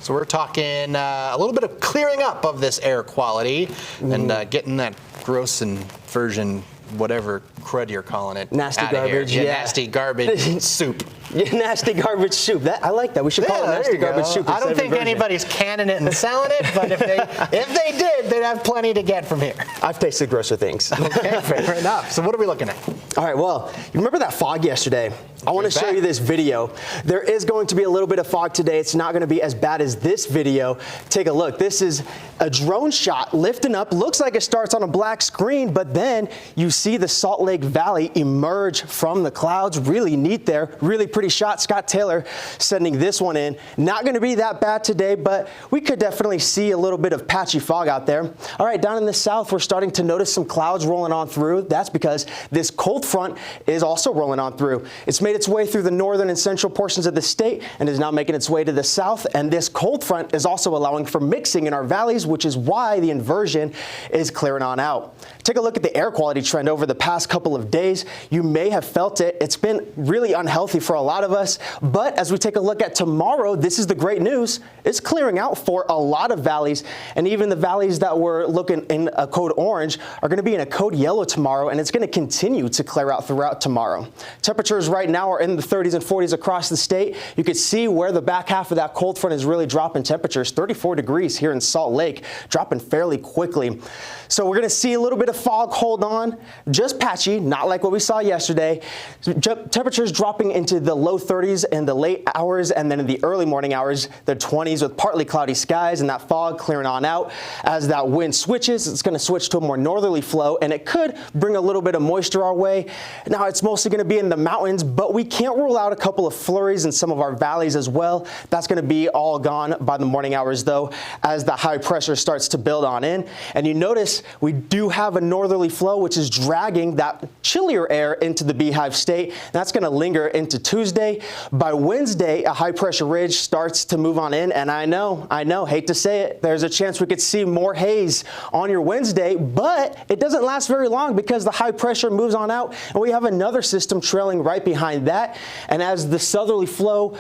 So we're talking a little bit of clearing up of this air quality and getting that gross inversion, whatever crud you're calling it. Nasty garbage, yeah. Nasty garbage soup. Yeah, nasty garbage soup. I like that. We should call it nasty garbage soup. I don't think anybody's canning it and selling it, but if they did, they'd have plenty to get from here. I've tasted grosser things. Okay, fair enough. So what are we looking at? All right, well, you remember that fog yesterday? I want to show you this video. There is going to be a little bit of fog today. It's not going to be as bad as this video. Take a look. This is a drone shot lifting up. Looks like it starts on a black screen, but then you see the Salt Lake Valley emerge from the clouds. Really neat there. Really pretty shot. Scott Taylor sending this one in. Not going to be that bad today, but we could definitely see a little bit of patchy fog out there. All right, down in the south, we're starting to notice some clouds rolling on through. That's because this cold front is also rolling on through. It's made its way through the northern and central portions of the state and is now making its way to the south. And this cold front is also allowing for mixing in our valleys, which is why the inversion is clearing on out. Take a look at the air quality trend over the past couple of days. You may have felt it. It's been really unhealthy for a lot of us. But as we take a look at tomorrow, this is the great news. It's clearing out for a lot of valleys. And even the valleys that were looking in a code orange are going to be in a code yellow tomorrow. And it's going to continue to clear out throughout tomorrow. Temperatures right now are in the 30s and 40s across the state. You can see where the back half of that cold front is really dropping temperatures. 34 degrees here in Salt Lake, dropping fairly quickly. So we're going to see a little bit of fog hold on, just patchy, not like what we saw yesterday. Temperatures dropping into the low 30s in the late hours, and then in the early morning hours, the 20s with partly cloudy skies and that fog clearing on out. As that wind switches, it's going to switch to a more northerly flow, and it could bring a little bit of moisture our way. Now, it's mostly going to be in the mountains, but we can't rule out a couple of flurries in some of our valleys as well. That's going to be all gone by the morning hours, though, as the high pressure starts to build on in. And you notice we do have a northerly flow, which is dragging that chillier air into the Beehive State. That's going to linger into Tuesday. By Wednesday, a high pressure ridge starts to move on in. And I know, hate to say it, there's a chance we could see more haze on your Wednesday, but it doesn't last very long because the high pressure moves on out and we have another system trailing right behind that. And as the southerly flow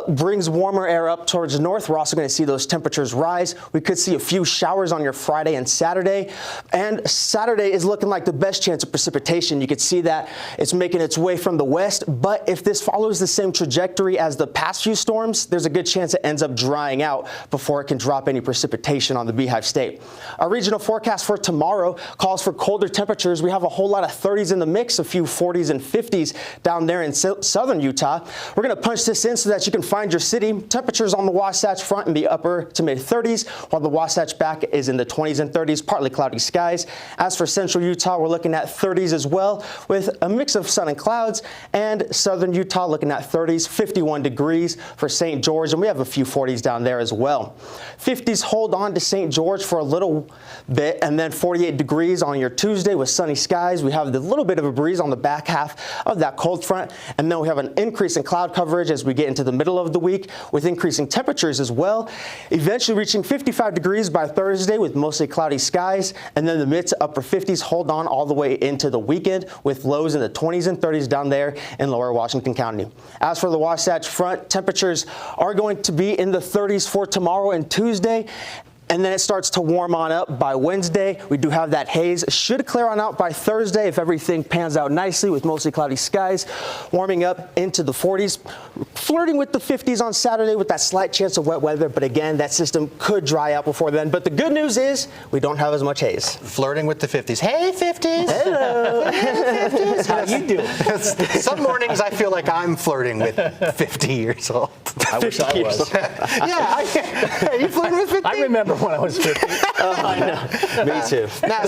brings warmer air up towards the north, we're also going to see those temperatures rise. We could see a few showers on your Friday and Saturday. And Saturday is looking like the best chance of precipitation. You could see that it's making its way from the west. But if this follows the same trajectory as the past few storms, there's a good chance it ends up drying out before it can drop any precipitation on the Beehive State. Our regional forecast for tomorrow calls for colder temperatures. We have a whole lot of 30s in the mix, a few 40s and 50s down there in southern Utah. We're going to punch this in so that you can find your city. Temperatures on the Wasatch Front in the upper to mid 30s, while the Wasatch back is in the 20s and 30s, partly cloudy skies. As for central Utah, we're looking at 30s as well, with a mix of sun and clouds, and southern Utah looking at 30s, 51 degrees for St. George, and we have a few 40s down there as well. 50s hold on to St. George for a little bit, and then 48 degrees on your Tuesday with sunny skies. We have a little bit of a breeze on the back half of that cold front, and then we have an increase in cloud coverage as we get into the middle of the week with increasing temperatures as well, eventually reaching 55 degrees by Thursday with mostly cloudy skies, and then the mid to upper 50s hold on all the way into the weekend with lows in the 20s and 30s down there in lower Washington County. As for the Wasatch Front, temperatures are going to be in the 30s for tomorrow and Tuesday. And then it starts to warm on up by Wednesday. We do have that haze. Should clear on out by Thursday if everything pans out nicely with mostly cloudy skies. Warming up into the 40s, flirting with the 50s on Saturday with that slight chance of wet weather. But again, that system could dry out before then. But the good news is we don't have as much haze. Flirting with the 50s. Hey, 50s. Hello. Hey, 50s. How you doing? Some mornings I feel like I'm flirting with 50 years old. I wish I was. Yeah. You flirting with 50? I remember when I was 50. Oh, I know. Me too. Now,